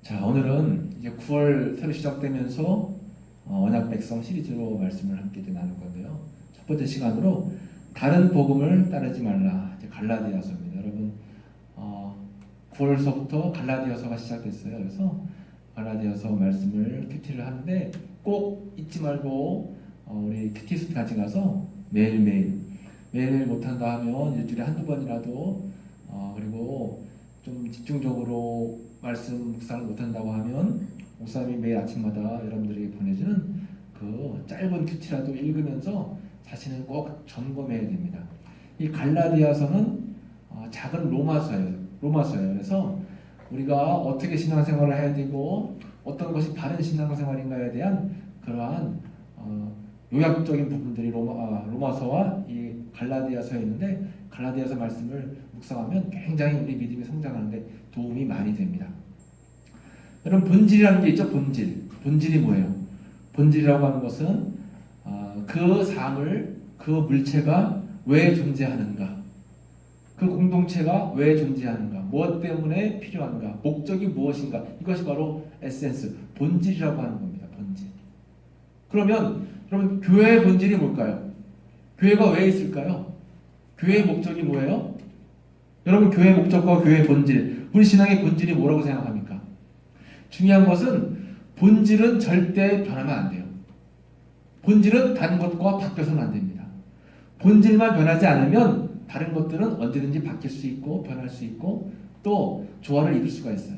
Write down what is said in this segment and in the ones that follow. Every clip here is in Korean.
자, 오늘은 이제 9월 새로 시작되면서 언약 백성 시리즈로 말씀을 함께 이제 나눌 건데요. 첫 번째 시간으로 다른 복음을 따르지 말라. 이제 갈라디아서입니다. 여러분, 9월서부터 갈라디아서가 시작됐어요. 그래서 갈라디아서 말씀을 큐티를 하는데 꼭 잊지 말고 우리 큐티스트까지 가서 매일매일 못한다 하면 일주일에 한두 번이라도 그리고 좀 집중적으로 말씀 묵상을 못한다고 하면 목사님이 매일 아침마다 여러분들에게 보내주는 그 짧은 큐티라도 읽으면서 자신을 꼭 점검해야 됩니다. 이 갈라디아서는 작은 로마서예요. 그래서 우리가 어떻게 신앙생활을 해야 되고 어떤 것이 바른 신앙생활인가에 대한 그러한 요약적인 부분들이 로마서와 이 갈라디아서에 있는데, 갈라디아서 말씀을 묵상하면 굉장히 우리 믿음이 성장하는데 도움이 많이 됩니다. 여러분, 본질이라는 게 있죠. 본질이 뭐예요? 본질이라고 하는 것은 그 사물, 그 물체가 왜 존재하는가, 그 공동체가 왜 존재하는가, 무엇 때문에 필요한가, 목적이 무엇인가, 이것이 바로 에센스, 본질이라고 하는 겁니다. 본질. 그러면 여러분, 교회의 본질이 뭘까요? 교회가 왜 있을까요? 교회의 목적이 뭐예요? 여러분, 교회의 목적과 교회의 본질, 우리 신앙의 본질이 뭐라고 생각합니까? 중요한 것은 본질은 절대 변하면 안 돼요. 본질은 다른 것과 바뀌어서는 안 됩니다. 본질만 변하지 않으면 다른 것들은 언제든지 바뀔 수 있고 변할 수 있고 또 조화를 이룰 수가 있어요.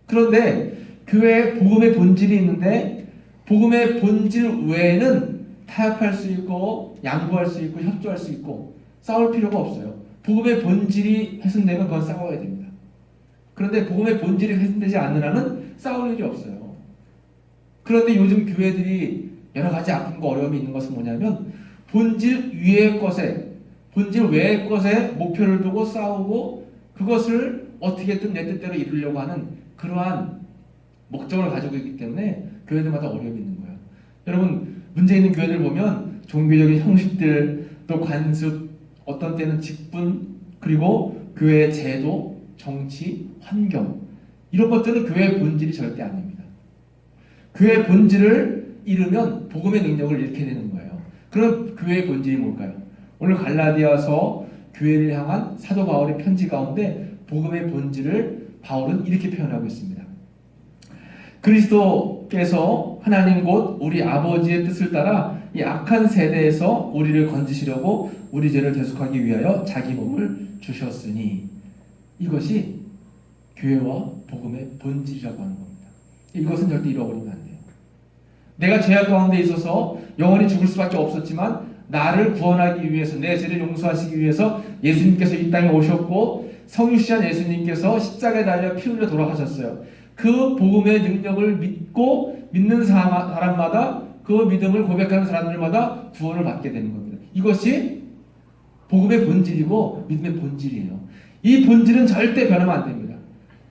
그런데 교회에 복음의 본질이 있는데 복음의 본질 외에는 타협할 수 있고 양보할 수 있고 협조할 수 있고 싸울 필요가 없어요. 복음의 본질이 훼손되면 그건 싸워야 됩니다. 그런데 복음의 본질이 훼손되지 않는 한은 싸울 일이 없어요. 그런데 요즘 교회들이 여러 가지 아픔과 어려움이 있는 것은 뭐냐면 본질 외의 것에 목표를 두고 싸우고 그것을 어떻게든 내 뜻대로 이루려고 하는 그러한 목적을 가지고 있기 때문에 교회들마다 어려움이 있는 거예요. 여러분, 문제 있는 교회들 보면 종교적인 형식들, 또 관습, 어떤 때는 직분, 그리고 교회의 제도, 정치, 환경, 이런 것들은 교회의 본질이 절대 아닙니다. 교회의 본질을 잃으면 복음의 능력을 잃게 되는 거예요. 그럼 교회의 본질이 뭘까요? 오늘 갈라디아서 교회를 향한 사도 바울의 편지 가운데 복음의 본질을 바울은 이렇게 표현하고 있습니다. 그리스도께서 하나님 곧 우리 아버지의 뜻을 따라 이 악한 세대에서 우리를 건지시려고 우리 죄를 대속하기 위하여 자기 몸을 주셨으니, 이것이 교회와 복음의 본질이라고 하는 겁니다. 이것은 절대 잃어버리면 안 돼요. 내가 죄악 가운데 있어서 영원히 죽을 수밖에 없었지만 나를 구원하기 위해서, 내 죄를 용서하시기 위해서 예수님께서 이 땅에 오셨고 성육신한 예수님께서 십자가에 달려 피 흘려 돌아가셨어요. 그 복음의 능력을 믿는 사람마다, 그 믿음을 고백하는 사람들마다 구원을 받게 되는 겁니다. 이것이 복음의 본질이고 믿음의 본질이에요. 이 본질은 절대 변하면 안 됩니다.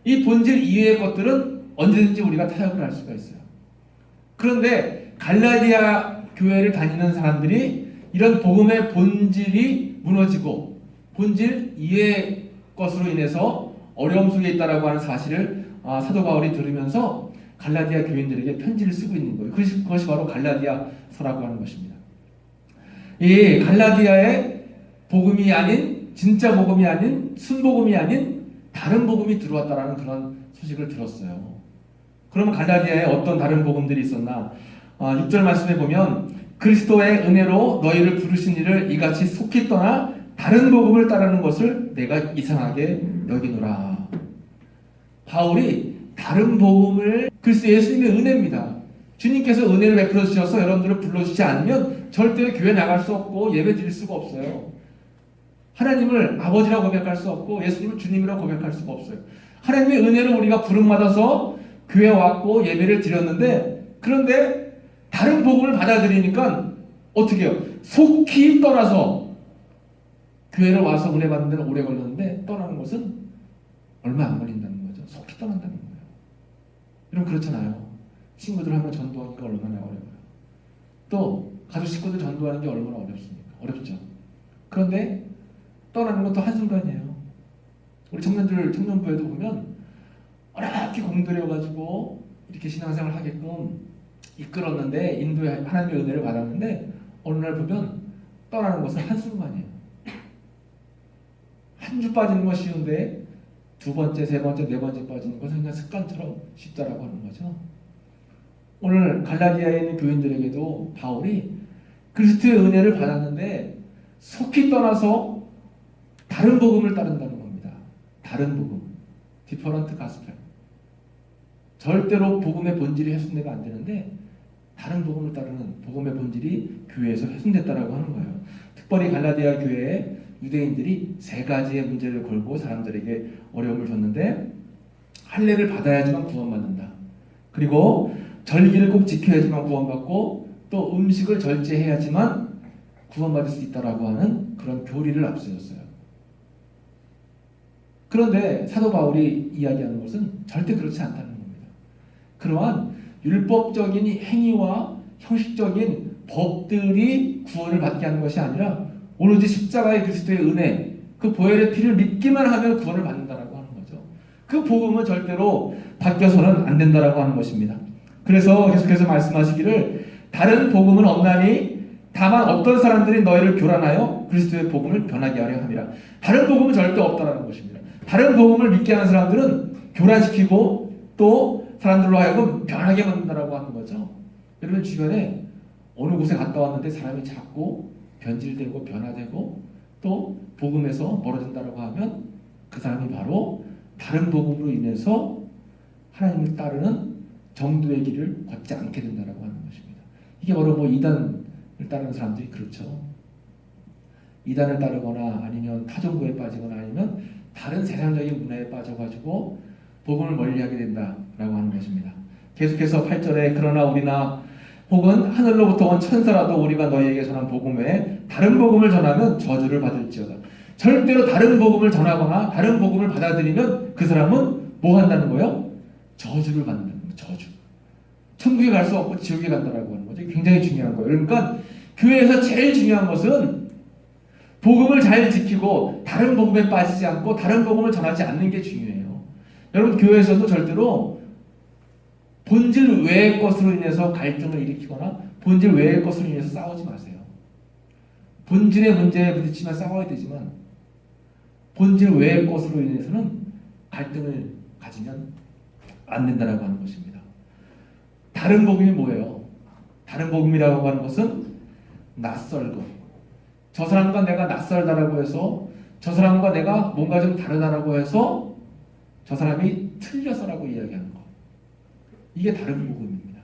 이 본질 이외의 것들은 언제든지 우리가 타협을 할 수가 있어요. 그런데 갈라디아 교회를 다니는 사람들이 이런 복음의 본질이 무너지고 본질 이외의 것으로 인해서 어려움 속에 있다라고 하는 사실을 사도 바울이 들으면서 갈라디아 교인들에게 편지를 쓰고 있는 거예요. 그것이 바로 갈라디아서라고 하는 것입니다. 이 갈라디아의 복음이 아닌, 진짜 복음이 아닌, 순복음이 아닌 다른 복음이 들어왔다라는 그런 소식을 들었어요. 그러면 갈라디아에 어떤 다른 복음들이 있었나? 6절 말씀에 보면 그리스도의 은혜로 너희를 부르신 이를 이같이 속히 떠나 다른 복음을 따르는 것을 내가 이상하게 여기노라. 바울이 다른 복음을, 그리스도 예수님의 은혜입니다. 주님께서 은혜를 베풀어 주셔서 여러분들을 불러주지 않으면 절대 교회 나갈 수 없고 예배 드릴 수가 없어요. 하나님을 아버지라고 고백할 수 없고 예수님을 주님이라고 고백할 수가 없어요. 하나님의 은혜로 우리가 부름받아서 교회 왔고 예배를 드렸는데, 그런데 다른 복음을 받아들이니까 어떻게 해요? 속히 떠나서, 교회를 와서 은혜 받는 데는 오래 걸렸는데 떠나는 것은 얼마 안 걸린다는 거죠. 속히 떠난다는 거예요. 여러분, 그렇잖아요. 친구들 한번 전도하기가 얼마나 어려워요. 또 가족 식구들 전도하는 게 얼마나 어렵습니까? 어렵죠. 그런데 떠나는 것도 한순간이에요. 우리 청년부에도 보면 어렵게 공들여가지고 이렇게 신앙생활을 하게끔 이끌었는데, 인도에 하나님의 은혜를 받았는데 어느 날 보면 떠나는 것은 한순간이에요. 한 주 빠지는 건 쉬운데 두 번째, 세 번째, 네 번째 빠지는 것은 그냥 습관처럼 쉽다라고 하는 거죠. 오늘 갈라디아에 있는 교인들에게도 바울이 그리스도의 은혜를 받았는데 속히 떠나서 다른 복음을 따른다는 겁니다. 다른 복음, different gospel. 절대로 복음의 본질이 훼손되면 안 되는데 다른 복음을 따르는 복음의 본질이 교회에서 훼손됐다라고 하는 거예요. 특별히 갈라디아 교회에 유대인들이 세 가지의 문제를 걸고 사람들에게 어려움을 줬는데, 할례를 받아야지만 구원받는다. 그리고 절기를 꼭 지켜야지만 구원받고, 또 음식을 절제해야지만 구원받을 수 있다라고 하는 그런 교리를 앞세웠어요. 그런데 사도 바울이 이야기하는 것은 절대 그렇지 않다는 겁니다. 그러한 율법적인 행위와 형식적인 법들이 구원을 받게 하는 것이 아니라 오로지 십자가의 그리스도의 은혜, 그 보혈의 피를 믿기만 하면 구원을 받는다라고 하는 거죠. 그 복음은 절대로 바뀌어서는 안 된다라고 하는 것입니다. 그래서 계속해서 말씀하시기를 다른 복음은 없나니 다만 어떤 사람들이 너희를 교란하여 그리스도의 복음을 변하게 하려 함이라. 다른 복음은 절대 없다라는 것입니다. 다른 복음을 믿게 하는 사람들은 교란시키고 또 사람들로 하여금 변하게 만든다라고 하는 거죠. 여러분 주변에 어느 곳에 갔다 왔는데 사람이 자꾸 변질되고 변화되고 또 복음에서 멀어진다라고 하면 그 사람이 바로 다른 복음으로 인해서 하나님을 따르는 정도의 길을 걷지 않게 된다라고 하는 것입니다. 이게 바로 뭐 이단을 따르는 사람들이 그렇죠. 이단을 따르거나 아니면 타종교에 빠지거나 아니면 다른 세상적인 문화에 빠져가지고 복음을 멀리하게 된다라고 하는 것입니다. 계속해서 8절에 그러나 우리나 혹은 하늘로부터 온 천사라도 우리가 너희에게 전한 복음 외에 다른 복음을 전하면 저주를 받을지어다. 절대로 다른 복음을 전하거나 다른 복음을 받아들이면 그 사람은 뭐 한다는 거예요? 저주를 받는다는 거예요. 저주. 천국에 갈 수 없고 지옥에 간다라고 하는 거죠. 굉장히 중요한 거예요. 그러니까 교회에서 제일 중요한 것은 복음을 잘 지키고 다른 복음에 빠지지 않고 다른 복음을 전하지 않는 게 중요해요. 여러분 교회에서도 절대로 본질 외의 것으로 인해서 갈등을 일으키거나 본질 외의 것으로 인해서 싸우지 마세요. 본질의 문제에 부딪히면 싸워야 되지만 본질 외의 것으로 인해서는 갈등을 가지면 안 된다라고 하는 것입니다. 다른 복음이 뭐예요? 다른 복음이라고 하는 것은 낯설고, 저 사람과 내가 낯설다라고 해서 저 사람과 내가 뭔가 좀 다르다라고 해서 저 사람이 틀려서라고 이야기하는 거. 이게 다른 복음입니다.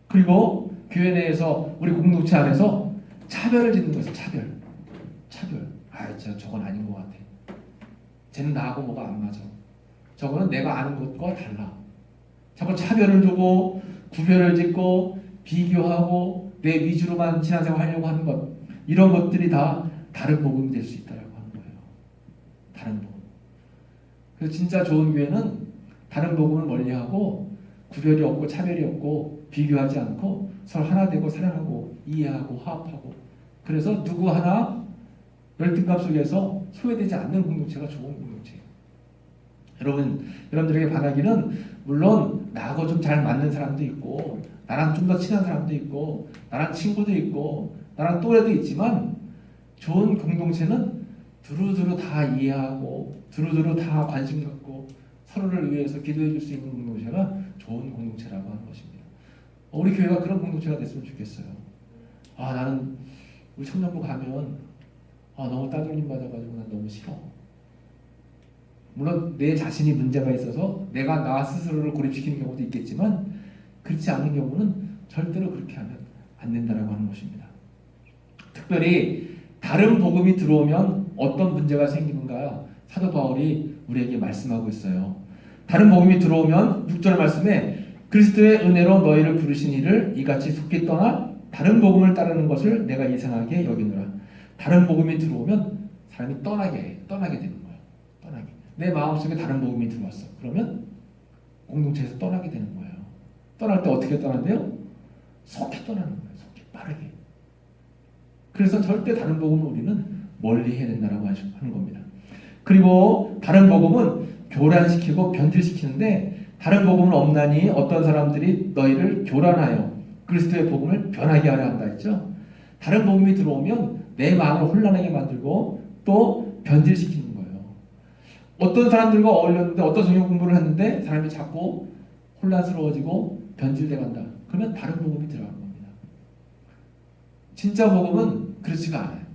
그리고 교회 내에서 우리 공동체 안에서 차별을 짓는 것은 차별. 저건 아닌 것 같아. 쟤는 나하고 뭐가 안 맞아. 저거는 내가 아는 것과 달라. 자꾸 차별을 두고 구별을 짓고 비교하고 내 위주로만 신앙생활 하려고 하는 것, 이런 것들이 다 다른 복음이 될 수 있다고 하는 거예요. 다른 복음. 그래서 진짜 좋은 교회는 다른 복음을 멀리하고 구별이 없고 차별이 없고 비교하지 않고 서로 하나 되고 사랑하고 이해하고 화합하고, 그래서 누구 하나 열등감 속에서 소외되지 않는 공동체가 좋은 공동체예요. 여러분들에게 바라기는 물론 나하고 좀 잘 맞는 사람도 있고 나랑 좀 더 친한 사람도 있고 나랑 친구도 있고 나랑 또래도 있지만, 좋은 공동체는 두루두루 다 이해하고 두루두루 다 관심 갖고 서로를 위해서 기도해 줄 수 있는 공동체가 좋은 공동체라고 하는 것입니다. 우리 교회가 그런 공동체가 됐으면 좋겠어요. 나는 우리 청년부 가면 너무 따돌림 받아가지고 난 너무 싫어. 물론 내 자신이 문제가 있어서 내가 나 스스로를 고립시키는 경우도 있겠지만 그렇지 않은 경우는 절대로 그렇게 하면 안 된다라고 하는 것입니다. 특별히 다른 복음이 들어오면 어떤 문제가 생기는가 사도 바울이 우리에게 말씀하고 있어요. 다른 복음이 들어오면 6절 말씀에 그리스도의 은혜로 너희를 부르신 이를 이같이 속히 떠나 다른 복음을 따르는 것을 내가 이상하게 여기노라. 다른 복음이 들어오면 사람이 떠나게 되는 거예요. 떠나게. 내 마음속에 다른 복음이 들어왔어. 그러면 공동체에서 떠나게 되는 거예요. 떠날 때 어떻게 떠난대요? 속히 떠나는 거예요. 속히, 빠르게. 그래서 절대 다른 복음을 우리는 멀리 해야 된다고 하는 겁니다. 그리고 다른 복음은 교란시키고 변질시키는데 다른 복음은 없나니 어떤 사람들이 너희를 교란하여 그리스도의 복음을 변하게 하려 한다 했죠. 다른 복음이 들어오면 내 마음을 혼란하게 만들고 또 변질시키는 거예요. 어떤 사람들과 어울렸는데 어떤 성경 공부를 했는데 사람이 자꾸 혼란스러워지고 변질돼 간다. 그러면 다른 복음이 들어가는 겁니다. 진짜 복음은 그렇지가 않아요.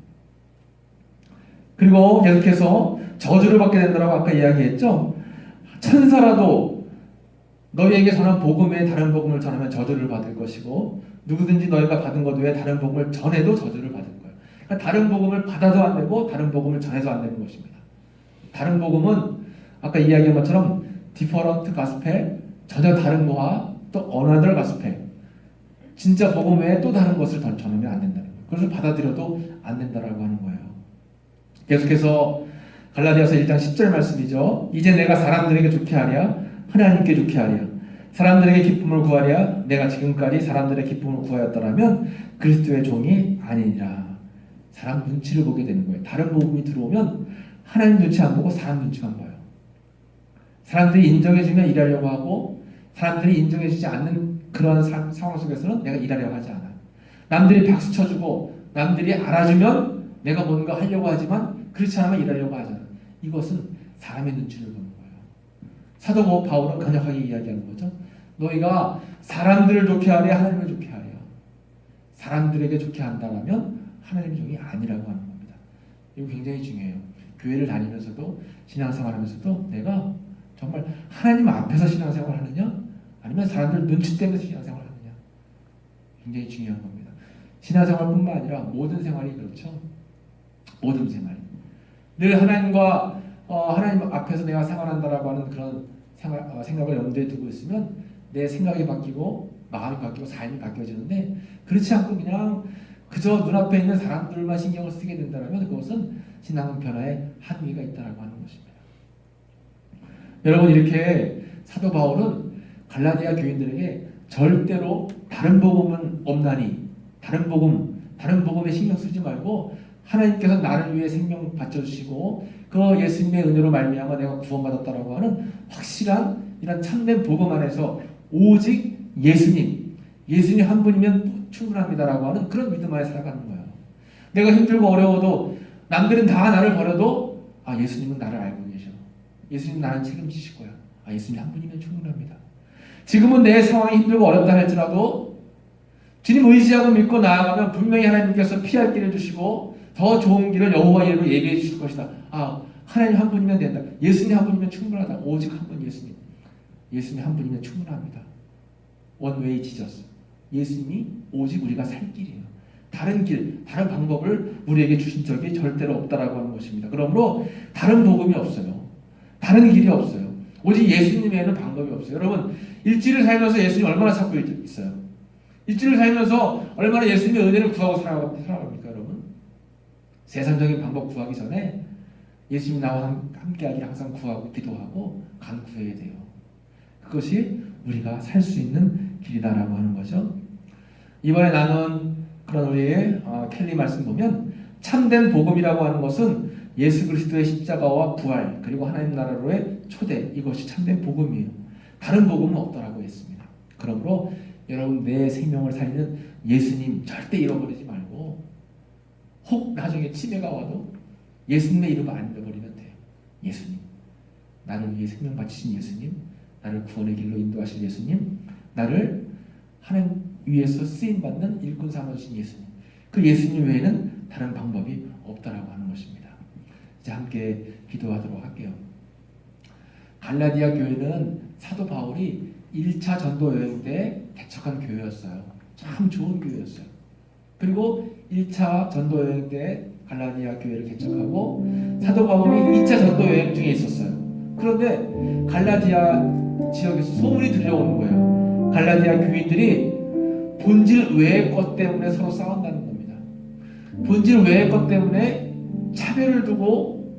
그리고 계속해서 저주를 받게 된다고 아까 이야기했죠. 천사라도 너희에게 전한 복음 외에 다른 복음을 전하면 저주를 받을 것이고 누구든지 너희가 받은 것 외에 다른 복음을 전해도 저주를 받을 거예요. 그러니까 다른 복음을 받아도 안 되고 다른 복음을 전해도 안 되는 것입니다. 다른 복음은 아까 이야기한 것처럼 different gospel, 전혀 다른 거와 또 another gospel, 진짜 복음 외에 또 다른 것을 전하면 안 된다는 거예요. 그것을 받아들여도 안 된다라고 하는 거예요. 계속해서 갈라디아서 1장 10절 말씀이죠. 이제 내가 사람들에게 좋게 하랴 하나님께 좋게 하랴 사람들에게 기쁨을 구하랴 내가 지금까지 사람들의 기쁨을 구하였더라면 그리스도의 종이 아니니라. 사람 눈치를 보게 되는 거예요. 다른 복음이 들어오면 하나님 눈치 안 보고 사람 눈치만 봐요. 사람들이 인정해주면 일하려고 하고 사람들이 인정해주지 않는 그런 상황 속에서는 내가 일하려고 하지 않아. 남들이 박수 쳐주고 남들이 알아주면 내가 뭔가 하려고 하지만 그렇지 않으면 일하려고 하잖아. 이것은 사람의 눈치를 보는 거예요. 사도 바울은 간략하게 이야기하는 거죠. 너희가 사람들을 좋게 하랴 하나님을 좋게 하랴. 사람들에게 좋게 한다면 하나님의 종이 아니라고 하는 겁니다. 이거 굉장히 중요해요. 교회를 다니면서도 신앙생활 하면서도 내가 정말 하나님 앞에서 신앙생활 하느냐 아니면 사람들 눈치 때문에 신앙생활 하느냐 굉장히 중요한 겁니다. 신앙생활뿐만 아니라 모든 생활이 그렇죠. 모든 생활. 늘 하나님과 하나님 앞에서 내가 생활한다라고 하는 그런 생각을 염두에 두고 있으면 내 생각이 바뀌고 마음이 바뀌고 삶이 바뀌어지는데 그렇지 않고 그냥 그저 눈앞에 있는 사람들만 신경을 쓰게 된다면 그것은 신앙 변화에 한계가 있다라고 하는 것입니다. 여러분 이렇게 사도 바울은 갈라디아 교인들에게 절대로 다른 복음은 없나니 다른 복음에 신경 쓰지 말고 하나님께서 나를 위해 생명 바쳐주시고 그 예수님의 은혜로 말미암아 내가 구원받았다라고 하는 확실한 이런 참된 복음 안에서 오직 예수님 한 분이면 충분합니다라고 하는 그런 믿음 안에 살아가는 거예요. 내가 힘들고 어려워도 남들은 다 나를 버려도 예수님은 나를 알고 계셔. 예수님 나는 책임지실 거야. 예수님 한 분이면 충분합니다. 지금은 내 상황이 힘들고 어렵다 할지라도 주님 의지하고 믿고 나아가면 분명히 하나님께서 피할 길을 주시고 더 좋은 길을 여호와 이름으로 예비해 주실 것이다. 하나님 한 분이면 된다. 예수님 한 분이면 충분하다. 오직 한 분 예수님 한 분이면 충분합니다. One way Jesus. 예수님이 오직 우리가 살 길이에요. 다른 길, 다른 방법을 우리에게 주신 적이 절대로 없다라고 하는 것입니다. 그러므로 다른 복음이 없어요. 다른 길이 없어요. 오직 예수님 외에는 방법이 없어요. 여러분 일주일을 살면서 예수님 얼마나 찾고 있어요? 일주일을 살면서 얼마나 예수님의 은혜를 구하고 살아갑니까 여러분? 세상적인 방법 구하기 전에 예수님 나와 함께하기를 항상 구하고 기도하고 간구해야 돼요. 그것이 우리가 살 수 있는 길이다라고 하는 거죠. 이번에 나눈 그런 우리의 켈리 말씀 보면 참된 복음이라고 하는 것은 예수 그리스도의 십자가와 부활 그리고 하나님 나라로의 초대 이것이 참된 복음이에요. 다른 복음은 없다라고 했습니다. 그러므로 여러분 내 생명을 살리는 예수님 절대 잃어버리지 말고 혹 나중에 치매가 와도 예수님의 이름 안 잃어버리면 돼요. 예수님 나를 위해 생명 바치신 예수님 나를 구원의 길로 인도하실 예수님 나를 하나님 위에서 쓰임받는 일꾼 삼아주신 예수님 그 예수님 외에는 다른 방법이 없다라고 하는 것입니다. 이제 함께 기도하도록 할게요. 갈라디아 교회는 사도 바울이 1차 전도 여행 때 개척한 교회였어요. 참 좋은 교회였어요. 그리고 1차 전도 여행 때 갈라디아 교회를 개척하고 사도 바울이 2차 전도 여행 중에 있었어요. 그런데 갈라디아 지역에서 소문이 들려오는 거예요. 갈라디아 교인들이 본질 외의 것 때문에 서로 싸운다는 겁니다. 본질 외의 것 때문에 차별을 두고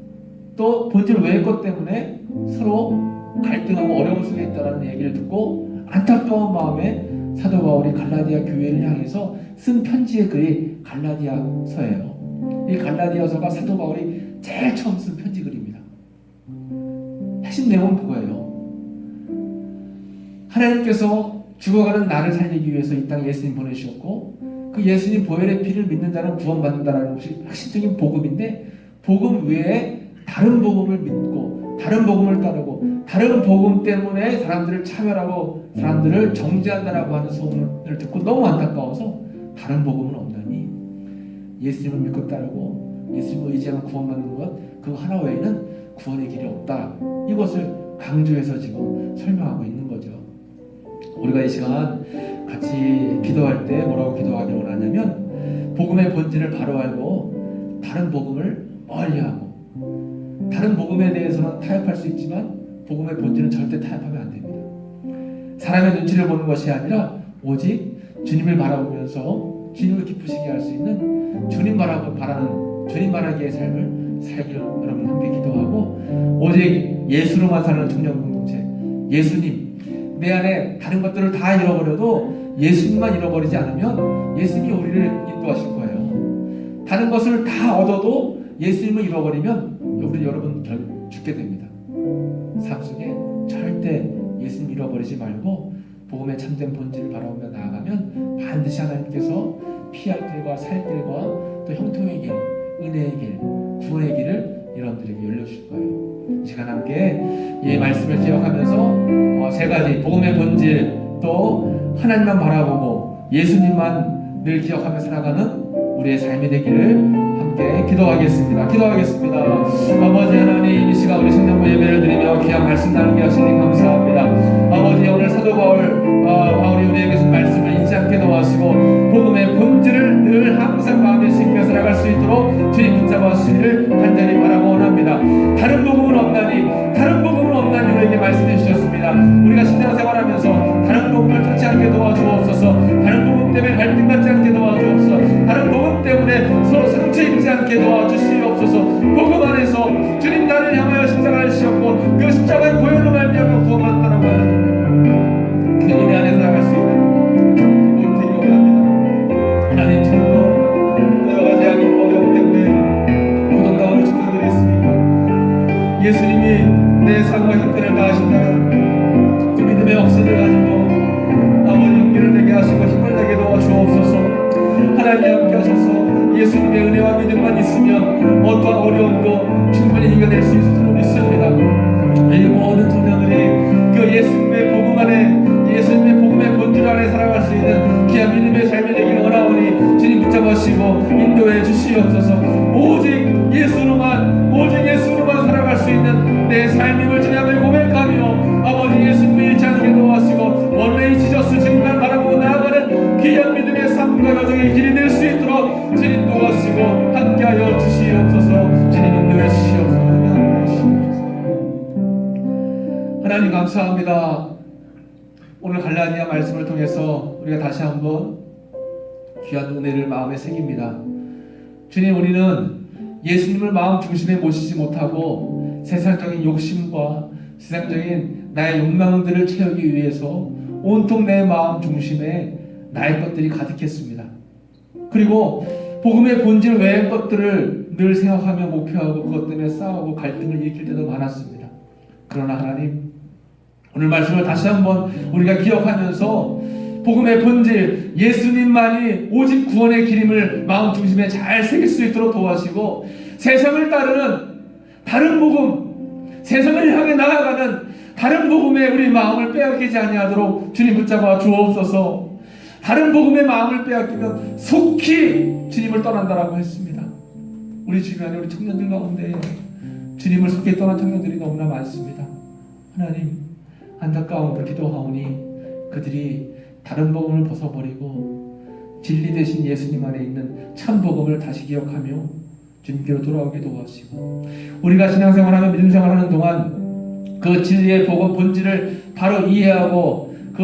또 본질 외의 것 때문에 서로 갈등하고 어려운 속에 있다는 얘기를 듣고 안타까운 마음에 사도 바울이 갈라디아 교회를 향해서 쓴 편지의 글이 갈라디아서예요. 이 갈라디아서가 사도 바울이 제일 처음 쓴 편지 글입니다. 핵심 내용은 그거예요. 하나님께서 죽어가는 나를 살리기 위해서 이 땅에 예수님 보내주셨고, 그 예수님 보혈의 피를 믿는 자는 구원받는다는 것이 핵심적인 복음인데, 복음 외에 다른 복음을 믿고 다른 복음을 따르고 다른 복음 때문에 사람들을 차별하고 사람들을 정죄한다라고 하는 소문을 듣고 너무 안타까워서 다른 복음은 없나니 예수님을 믿고 따르고 예수님을 의지하면 구원받는 것, 그 하나 외에는 구원의 길이 없다. 이것을 강조해서 지금 설명하고 있는 거죠. 우리가 이 시간 같이 기도할 때 뭐라고 기도하기 원하냐면, 복음의 본질을 바로 알고 다른 복음을 멀리하고, 다른 복음에 대해서는 타협할 수 있지만 복음의 본질은 절대 타협하면 안 됩니다. 사람의 눈치를 보는 것이 아니라 오직 주님을 바라보면서 주님을 기쁘시게 할 수 있는 주님 바라는 주님 바라기의 삶을 살기를 여러분 함께 기도하고, 오직 예수로만 사는 청년 공동체, 예수님, 내 안에 다른 것들을 다 잃어버려도 예수님만 잃어버리지 않으면 예수님이 우리를 인도하실 거예요. 다른 것을 다 얻어도 예수님을 잃어버리면 우리 여러분 죽게 됩니다. 삶 속에 절대 예수님 잃어버리지 말고 복음의 참된 본질을 바라보며 나아가면 반드시 하나님께서 피할 길과 살 길과 또 형통의 길, 은혜의 길, 구원의 길을 여러분들에게 열려주실 거예요. 이 시간 함께 이 말씀을 기억하면서 세 가지 복음의 본질, 또 하나님만 바라보고 예수님만 늘 기억하며 살아가는 우리의 삶이 되기를 함께 기도하겠습니다. 아버지 하나님, 이 시간 우리 성령부 예배를 드리며 귀한 말씀 나누게 하시니 감사합니다. 아버지, 오늘 사도 바울이 우리에게 준 말씀을 잊지 않게 도와주시고 복음의 본질을 늘 항상 마음에 새기며 살아갈 수 있도록 주님 붙잡아 주시기를 간절히 바라고 원합니다. 다른 복음은 없나니 우리에게 말씀해 주셨습니다. 우리가 신앙생활하면서 다른 복음을 찾지 않게 도와주옵소서. 다른 복음 때문에 갈등 갖지 않게 도와주옵소서. 다른 복음 때문에 서로 상처 입지 않게 도와주시옵소서. 복음 안에서 주님 나를 향하여 십자가를 지셨고 그 십자가의 보혈로 말미암아 구원받았다라고 하는 그 은혜 안에 살아갈 수 있는 기도를 드리고 합니다. 하나님, 지금도 여러 가지 어려움 때문에 고통당하는 친구들이 있습니다. 예수님이 내 삶과 형편을 다하신다면 그 믿음의 확신을 가지고 아버지 용기를 내게 하시고 힘을 내게 도와주옵소서. 하나님 함께 하셔서 예수님의 은혜와 믿음만 있으면 어떠한 어려움도 충분히 이겨낼 수 있을 줄 믿습니다. 이 모든 청년들이 그 예수님의 복음 안에, 예수님의 복음의 본질 안에 살아갈 수 있는 귀한 믿음의 삶이 되기를 원하오니 주님 붙잡으시고 인도해 주시옵소서. 오직 예수로만 살아갈 수 있는 내 삶임을 주님을 고백하며 아버지 예수님을 잃지 않게 도와주시고 원래의 지저스 주님만 바라보고 나아가는 귀한 믿음의 삶과 여정의 길이 될 수 있도록 주님 도와주시고 함께하여 주시옵소서. 주님 인도해 주시옵소서. 하나님 감사합니다. 오늘 갈라디아 말씀을 통해서 우리가 다시 한번 귀한 은혜를 마음에 새깁니다. 주님, 우리는 예수님을 마음 중심에 모시지 못하고 세상적인 욕심과 세상적인 나의 욕망들을 채우기 위해서 온통 내 마음 중심에 나의 것들이 가득했습니다. 그리고 복음의 본질 외의 것들을 늘 생각하며 목표하고 그것 때문에 싸우고 갈등을 일으킬 때도 많았습니다. 그러나 하나님, 오늘 말씀을 다시 한번 우리가 기억하면서 복음의 본질, 예수님만이 오직 구원의 길임을 마음 중심에 잘 새길 수 있도록 도와주시고 세상을 따르는 다른 복음, 세상을 향해 나아가는 다른 복음에 우리 마음을 빼앗기지 아니하도록 주님 붙잡아 주옵소서. 다른 복음의 마음을 빼앗기면 속히 주님을 떠난다라고 했습니다. 우리 주변에 우리 청년들 가운데 주님을 속히 떠난 청년들이 너무나 많습니다. 하나님, 안타까움으로 기도하오니 그들이 다른 복음을 벗어버리고 진리 대신 예수님 안에 있는 참 복음을 다시 기억하며 주님께로 돌아오게 도와주시고, 우리가 신앙생활하며 믿음생활하는 동안 그 진리의 복음 본질을 바로 이해하고 그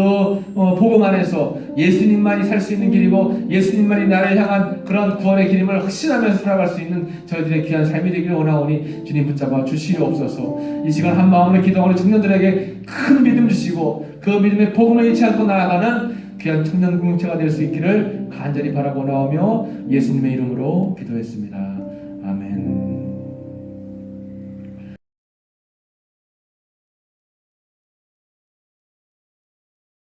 복음 안에서 예수님만이 살 수 있는 길이고 예수님만이 나를 향한 그런 구원의 길임을 확신하면서 살아갈 수 있는 저희들의 귀한 삶이 되기를 원하오니 주님 붙잡아 주시옵소서. 이 시간 한 마음으로 기도하는 청년들에게 큰 믿음 주시고 그 믿음의 복음을 잃지 않고 나아가는 귀한 청년 공동체가 될 수 있기를 간절히 바라고 나오며 예수님의 이름으로 기도했습니다. 아멘.